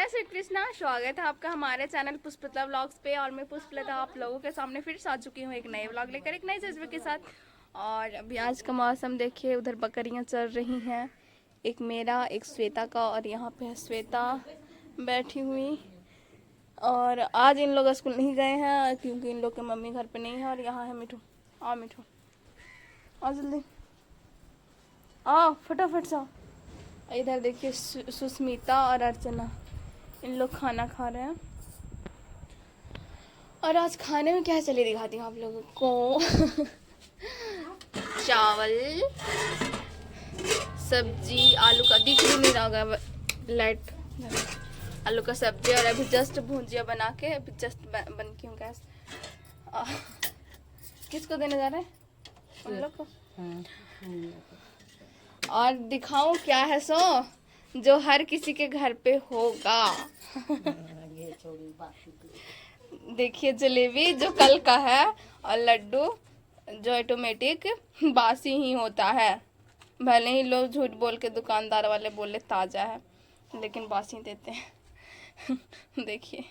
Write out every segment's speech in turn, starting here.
जय श्री कृष्णा। स्वागत है आपका हमारे चैनल पुष्पलता व्लॉग्स पे। और मैं पुष्पलता आप लोगों के सामने फिर से आ चुकी हूँ एक नए व्लॉग लेकर, एक नई जज्बे के साथ। और अभी आज का मौसम देखिए, उधर बकरियाँ चल रही हैं, एक मेरा एक श्वेता का, और यहाँ पे है श्वेता बैठी हुई। और आज इन लोग स्कूल नहीं गए हैं क्योंकि इन लोग के मम्मी घर पे नहीं है। और यहाँ है मिठू। आओ मिठू, आओ जल्दी आओ, फटाफट से आओ। इधर देखिए सुस्मिता और अर्चना, इन लोग खाना खा रहे हैं। और आज खाने में क्या चलिए दिखाती हूँ आप लोगों को। चावल, सब्जी, आलू का दिख भी नहीं रहा होगा लाइट, आलू का सब्जी। और अभी जस्ट भुजिया बना के अभी जस्ट बन की हूँ गैस। किसको देने जा रहे हैं? उन लोग को। और दिखाऊं क्या है सो जो हर किसी के घर पे होगा। देखिए जलेबी जो कल का है, और लड्डू जो ऑटोमेटिक बासी ही होता है। भले ही लोग झूठ बोल के दुकानदार वाले बोले ताज़ा है, लेकिन बासी देते हैं। देखिए,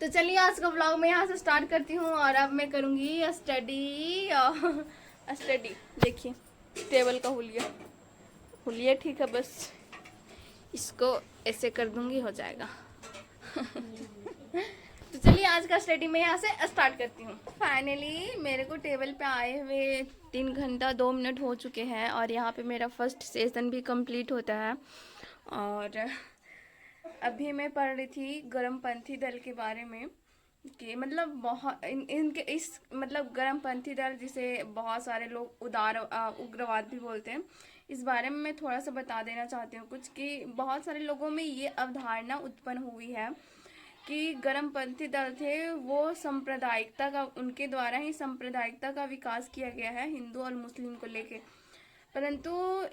तो चलिए आज का व्लॉग मैं यहाँ से स्टार्ट करती हूँ। और अब मैं करूँगी स्टडी। स्टडी देखिए, टेबल का हुलिया हुलिया ठीक है, बस इसको ऐसे कर दूंगी, हो जाएगा। तो चलिए आज का स्टडी मैं यहाँ से स्टार्ट करती हूँ। फाइनली मेरे को टेबल पे आए हुए 3 घंटा 2 मिनट हो चुके हैं, और यहाँ पे मेरा फर्स्ट सेशन भी कंप्लीट होता है। और अभी मैं पढ़ रही थी गर्मपंथी दल के बारे में, कि मतलब बहुत इनके इस मतलब गर्मपंथी दल, जिसे बहुत सारे लोग उग्रवाद भी बोलते हैं, इस बारे में मैं थोड़ा सा बता देना चाहती हूँ कुछ। कि बहुत सारे लोगों में ये अवधारणा उत्पन्न हुई है कि गर्मपंथी दल थे वो सांप्रदायिकता का, उनके द्वारा ही सांप्रदायिकता का विकास किया गया है हिंदू और मुस्लिम को लेके। परंतु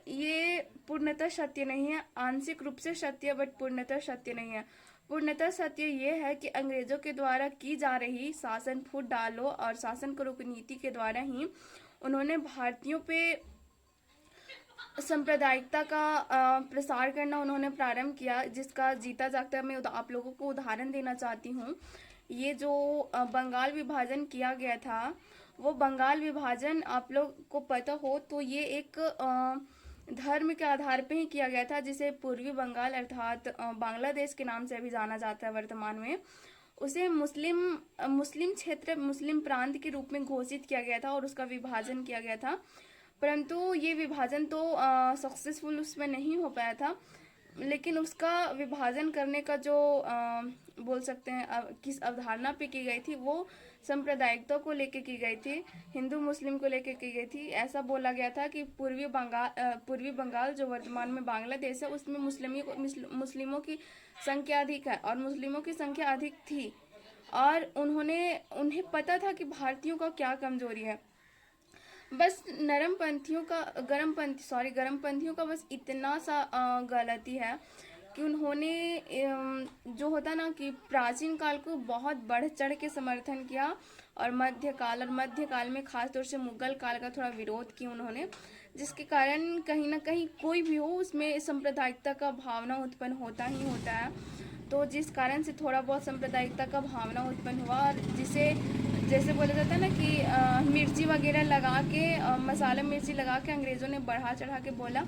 ये पूर्णतः सत्य नहीं है, आंशिक रूप से सत्य, बट पूर्णतः सत्य नहीं है। पूर्णतः सत्य ये है कि अंग्रेजों के द्वारा की जा रही शासन फूट डालो और शासन करो की नीति के द्वारा ही उन्होंने भारतीयों पे सांप्रदायिकता का प्रसार करना उन्होंने प्रारंभ किया, जिसका जीता जागता मैं आप लोगों को उदाहरण देना चाहती हूँ। ये जो बंगाल विभाजन किया गया था, वो बंगाल विभाजन आप लोग को पता हो तो ये एक धर्म के आधार पे ही किया गया था, जिसे पूर्वी बंगाल अर्थात बांग्लादेश के नाम से अभी जाना जाता है वर्तमान में। उसे मुस्लिम क्षेत्र, मुस्लिम प्रांत के रूप में घोषित किया गया था और उसका विभाजन किया गया था। परंतु ये विभाजन तो सक्सेसफुल उसमें नहीं हो पाया था। लेकिन उसका विभाजन करने का जो बोल सकते हैं किस अवधारणा पे की गई थी, वो सांप्रदायिकता को लेके की गई थी, हिंदू मुस्लिम को लेके की गई थी। ऐसा बोला गया था कि पूर्वी बंगाल जो वर्तमान में बांग्लादेश है, उसमें मुस्लिमों की संख्या अधिक है, और मुस्लिमों की संख्या अधिक थी। और उन्हें पता था कि भारतीयों का क्या कमजोरी है। बस गर्मपंथियों का बस इतना सा गलती है कि उन्होंने जो होता ना कि प्राचीन काल को बहुत बढ़ चढ़ के समर्थन किया, और मध्यकाल में खास तौर से मुगल काल का थोड़ा विरोध किया उन्होंने, जिसके कारण कहीं ना कहीं कोई भी हो उसमें सांप्रदायिकता का भावना उत्पन्न होता ही होता है। तो जिस कारण से थोड़ा बहुत सांप्रदायिकता का भावना उत्पन्न हुआ, और जिसे जैसे बोला जाता है ना कि मिर्ची वगैरह लगा के मसाला मिर्ची लगा के अंग्रेज़ों ने बढ़ा चढ़ा के बोला।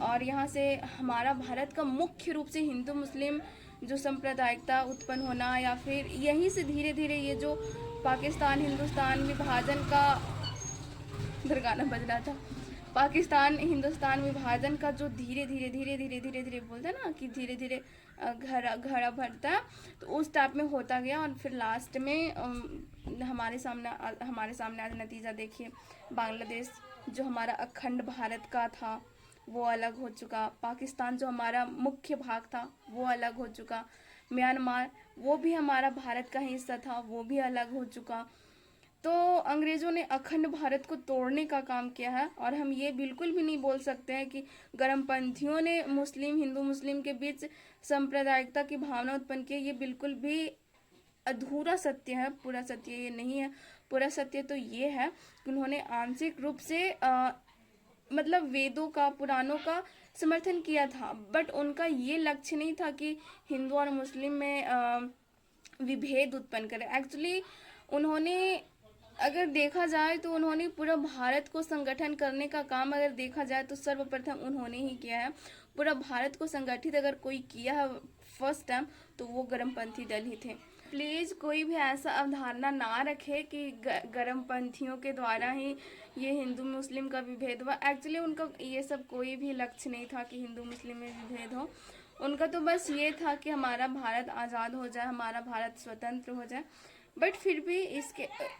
और यहाँ से हमारा भारत का मुख्य रूप से हिंदू मुस्लिम जो सांप्रदायिकता उत्पन्न होना, या फिर यहीं से धीरे धीरे ये जो पाकिस्तान हिंदुस्तान विभाजन का, इधर गाना बज रहा था, पाकिस्तान हिंदुस्तान विभाजन का जो धीरे धीरे बोलते हैं ना कि धीरे धीरे घड़ा भरता है, तो उस टाइप में होता गया। और फिर लास्ट में हमारे सामने आज नतीजा देखिए, बांग्लादेश जो हमारा अखंड भारत का था वो अलग हो चुका, पाकिस्तान जो हमारा मुख्य भाग था वो अलग हो चुका, म्यांमार वो भी हमारा भारत का हिस्सा था वो भी अलग हो चुका। तो अंग्रेजों ने अखंड भारत को तोड़ने का काम किया है। और हम ये बिल्कुल भी नहीं बोल सकते हैं कि गर्मपंथियों ने हिंदू मुस्लिम के बीच सांप्रदायिकता की भावना उत्पन्न की। ये बिल्कुल भी अधूरा सत्य है, पूरा सत्य ये नहीं है। पूरा सत्य तो ये है कि उन्होंने आंशिक रूप से मतलब वेदों का, पुराणों का समर्थन किया था, बट उनका ये लक्ष्य नहीं था कि हिंदू और मुस्लिम में विभेद उत्पन्न करे। एक्चुअली उन्होंने, अगर देखा जाए तो उन्होंने पूरा भारत को संगठन करने का काम अगर देखा जाए तो सर्वप्रथम उन्होंने ही किया है। पूरा भारत को संगठित अगर कोई किया है फर्स्ट टाइम तो वो गर्मपंथी दल ही थे। प्लीज़ कोई भी ऐसा अवधारणा ना रखे कि गर्मपंथियों के द्वारा ही ये हिंदू मुस्लिम का विभेद हुआ। एक्चुअली उनका ये सब कोई भी लक्ष्य नहीं था कि हिंदू मुस्लिम में विभेद हो। उनका तो बस ये था कि हमारा भारत आज़ाद हो जाए, हमारा भारत स्वतंत्र हो जाए। बट फिर भी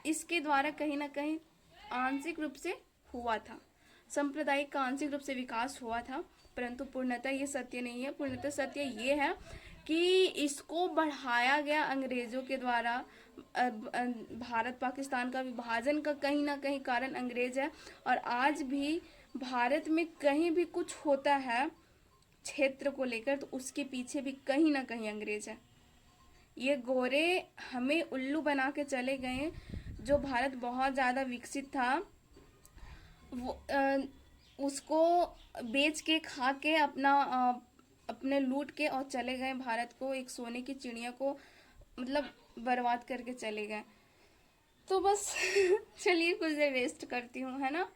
इसके द्वारा कहीं ना कहीं आंशिक रूप से हुआ था, सांप्रदायिक का आंशिक रूप से विकास हुआ था, परंतु पूर्णतः ये सत्य नहीं है। पूर्णतः सत्य ये है कि इसको बढ़ाया गया अंग्रेजों के द्वारा। भारत पाकिस्तान का विभाजन का कहीं ना कहीं कारण अंग्रेज है, और आज भी भारत में कहीं भी कुछ होता है क्षेत्र को लेकर तो उसके पीछे भी कहीं ना कहीं अंग्रेज है। ये गोरे हमें उल्लू बना के चले गए। जो भारत बहुत ज़्यादा विकसित था वो उसको बेच के, खा के, अपने लूट के और चले गए। भारत को एक सोने की चिड़िया को मतलब बर्बाद करके चले गए। तो बस चलिए कुछ देर रेस्ट करती हूँ, है ना।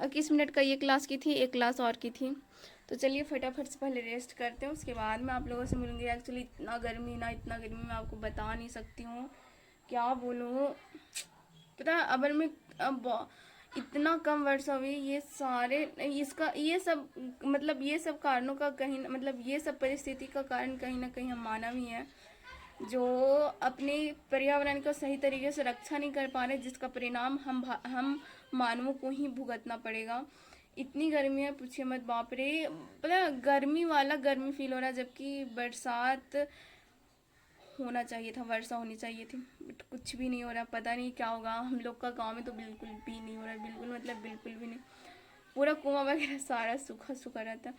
21 मिनट का ये क्लास की थी, एक क्लास और की थी, तो चलिए फटाफट से पहले रेस्ट करते हैं, उसके बाद मैं आप लोगों से मिलूंगी। एक्चुअली इतना गर्मी मैं आपको बता नहीं सकती हूँ, क्या बोलूँ। पता है अबर में अब इतना कम वर्षा हुई, ये सारे ये सब कारणों का कहीं मतलब ये सब परिस्थिति का कारण कहीं ना कहीं हम मानव ही हैं, जो अपने पर्यावरण का सही तरीके से रक्षा नहीं कर पा रहे, जिसका परिणाम हम मानवों को ही भुगतना पड़ेगा। इतनी गर्मी है पूछिए मत, बाप रे। पता गर्मी फील हो रहा है, जबकि बरसात होना चाहिए था, वर्षा होनी चाहिए थी, बट कुछ भी नहीं हो रहा। पता नहीं क्या होगा। हम लोग का गांव में तो बिल्कुल भी नहीं हो रहा, बिल्कुल भी नहीं। पूरा कुआं वगैरह सारा सूखा सूखा रहता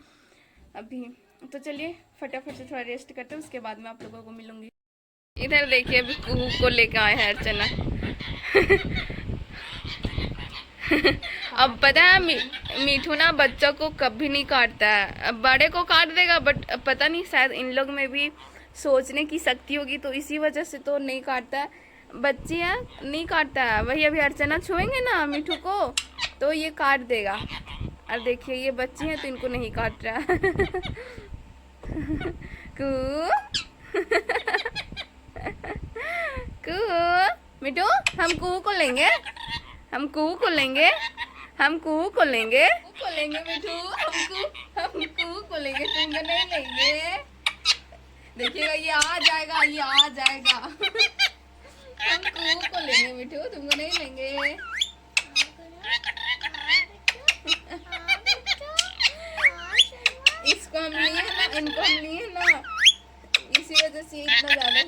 अभी। तो चलिए फटाफट से थोड़ा रेस्ट करते हैं, उसके बाद मैं आप लोगों को मिलूंगी। इधर देखिए अभी कुहू को लेकर आए हैं अर्चना। अब पता है मीठू ना बच्चों को कभी नहीं काटता है, बड़े को काट देगा, बट पता नहीं शायद इन लोग में भी सोचने की शक्ति होगी तो इसी वजह से तो नहीं काटता है। बच्ची है नहीं काटता है। वही अभी अर्चना छुएंगे ना मीठू को तो ये काट देगा। और देखिए ये बच्ची है तो इनको नहीं काट रहा है। मीठू हम कुहू को लेंगे, हम कुहू को लेंगे मीठू, हम कुहू को लेंगे, तुमको नहीं लेंगे। देखिएगा ये आ जाएगा। हम कुहू को लेंगे मीठू, तुमको नहीं लेंगे। इसको हम लिए ना, इनको हम लिए ना, इसी वजह से इतना ज्यादा।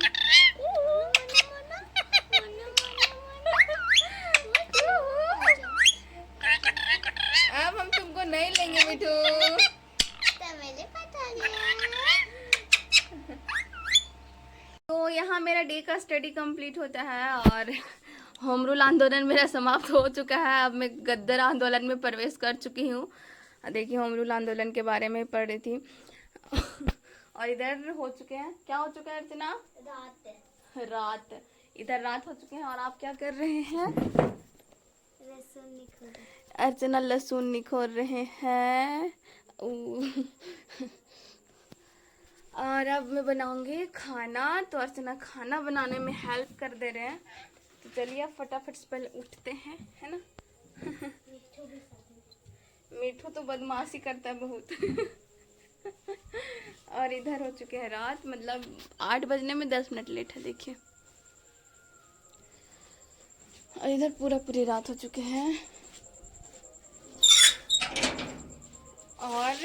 अब हम तुमको नहीं लेंगे मीठू। तो यहाँ मेरा डे का स्टडी कंप्लीट होता है और होम रूल आंदोलन मेरा समाप्त हो चुका है। अब मैं गद्दर आंदोलन में प्रवेश कर चुकी हूँ। देखिए होम रूल आंदोलन के बारे में पढ़ रही थी। और इधर हो चुके हैं, क्या हो चुका है अर्चना? रात। इधर रात हो चुके हैं और आप क्या कर रहे हैं? अर्चना लहसुन निखोर रहे हैं। और अब मैं बनाऊंगी खाना, तो अर्चना खाना बनाने में हेल्प कर दे रहे हैं। तो चलिए अब फटाफट से पहले उठते हैं, है ना। मीठू तो बदमाशी करता है बहुत। और इधर हो चुके हैं रात, मतलब 8 बजने में 10 मिनट लेट है देखिए। और इधर पूरी रात हो चुके हैं। और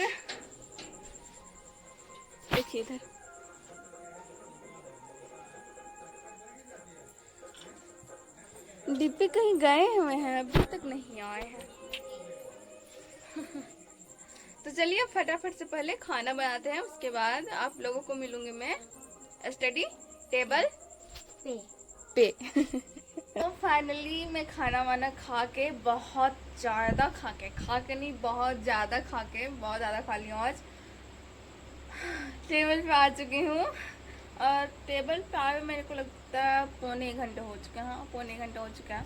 देखिए इधर डिब्बे कहीं गए हुए हैं, अभी तक नहीं आए हैं। तो चलिए अब फटाफट से पहले खाना बनाते हैं, उसके बाद आप लोगों को मिलूंगी मैं स्टडी टेबल पे। तो फाइनली मैं खाना वाना खा के बहुत ज़्यादा खा के नहीं, बहुत ज़्यादा खा ली हूँ आज। टेबल पे आ चुकी हूँ और टेबल पे आए मेरे को लगता है पौने 1 घंटे हो चुके हैं। हाँ, पौने 1 घंटा हो चुका है।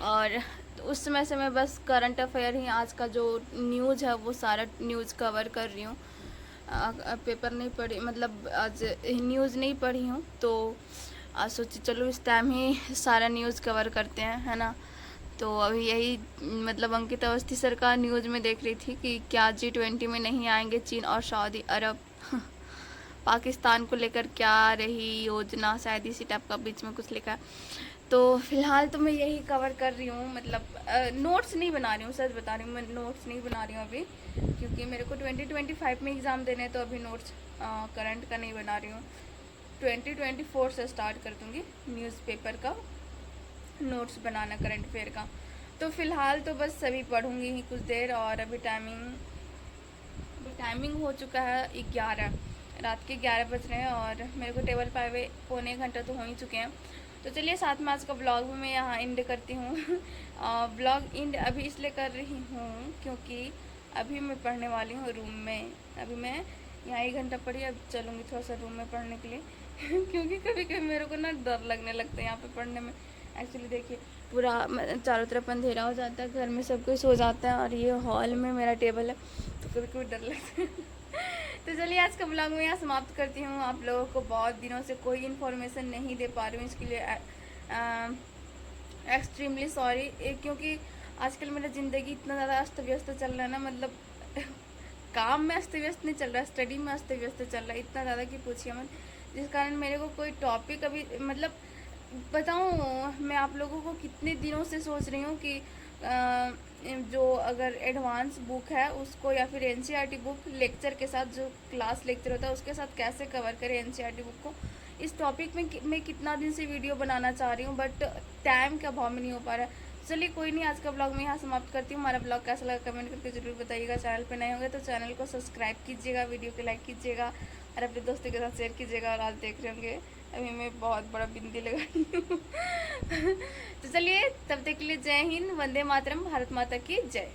और तो उस समय से मैं बस करंट अफेयर ही, आज का जो न्यूज़ है वो सारा न्यूज़ कवर कर रही हूँ। पेपर नहीं पढ़ी, मतलब आज न्यूज़ नहीं पढ़ी हूँ, तो आज सोची चलो इस टाइम ही सारा न्यूज़ कवर करते हैं, है ना। तो अभी यही मतलब अंकिता अवस्थी सरकार न्यूज़ में देख रही थी कि क्या G20 में नहीं आएंगे चीन और सऊदी अरब। पाकिस्तान को लेकर क्या रही योजना, शायद इसी टाइप का बीच में कुछ लिखा है। तो फिलहाल तो मैं यही कवर कर रही हूँ, मतलब नोट्स नहीं बना रही हूँ, सच बता रही हूँ, मैं नोट्स नहीं बना रही हूँ अभी, क्योंकि मेरे को 2025 में एग्ज़ाम देने हैं, तो अभी नोट्स करंट का नहीं बना रही हूँ। 2024 से स्टार्ट कर दूँगी न्यूज़पेपर का नोट्स बनाना, करंट अफेयर का। तो फ़िलहाल तो बस सभी पढ़ूँगी ही कुछ देर। और अभी टाइमिंग हो चुका है 11, रात के 11 बज रहे हैं और मेरे को टेबल पे आए पौने 1 घंटा तो हो ही चुके हैं। तो चलिए साथ में आज का ब्लॉग भी मैं यहाँ एंड करती हूँ। ब्लॉग एंड अभी इसलिए कर रही हूँ क्योंकि अभी मैं पढ़ने वाली हूँ रूम में। अभी मैं यहाँ 1 घंटा पढ़ी, अब चलूँगी थोड़ा सा रूम में पढ़ने के लिए। क्योंकि कभी कभी मेरे को ना डर लगने लगता है यहाँ पे पढ़ने में। एक्चुअली देखिए पूरा चारों तरफ अंधेरा हो जाता है, घर में सब कोई सो जाता है और ये हॉल में मेरा टेबल है, तो कभी कभी डर लगता है। तो चलिए आज का ब्लॉग मैं यहाँ समाप्त करती हूँ। आप लोगों को बहुत दिनों से कोई इन्फॉर्मेशन नहीं दे पा रही हूँ, इसके लिए एक्सट्रीमली सॉरी। क्योंकि आजकल मेरा ज़िंदगी इतना ज़्यादा अस्त व्यस्त चल रहा है ना, मतलब काम में अस्त व्यस्त नहीं चल रहा है, स्टडी में अस्त व्यस्त चल रहा है, इतना ज़्यादा कि पूछिए मत। जिस कारण मेरे को कोई टॉपिक अभी, मतलब बताऊँ मैं आप लोगों को कितने दिनों से सोच रही हूँ कि जो अगर एडवांस बुक है उसको या फिर एनसीईआरटी बुक लेक्चर के साथ, जो क्लास लेक्चर होता है उसके साथ कैसे कवर करें एनसीईआरटी बुक को। इस टॉपिक में मैं कितना दिन से वीडियो बनाना चाह रही हूँ, बट टाइम का अभाव में नहीं हो पा रहा है। चलिए कोई नहीं, आज का ब्लॉग मैं यहाँ समाप्त करती हूँ। हमारा ब्लॉग कैसा लगा कमेंट करके ज़रूर बताइएगा। चैनल पे नए होंगे तो चैनल को सब्सक्राइब कीजिएगा, वीडियो को लाइक कीजिएगा और अपने दोस्तों के साथ शेयर कीजिएगा। और आज देख रहे होंगे अभी मैं बहुत बड़ा बिंदी लगाई हूँ। तो चलिए तब तक के लिए जय हिंद, वंदे मातरम, भारत माता की जय।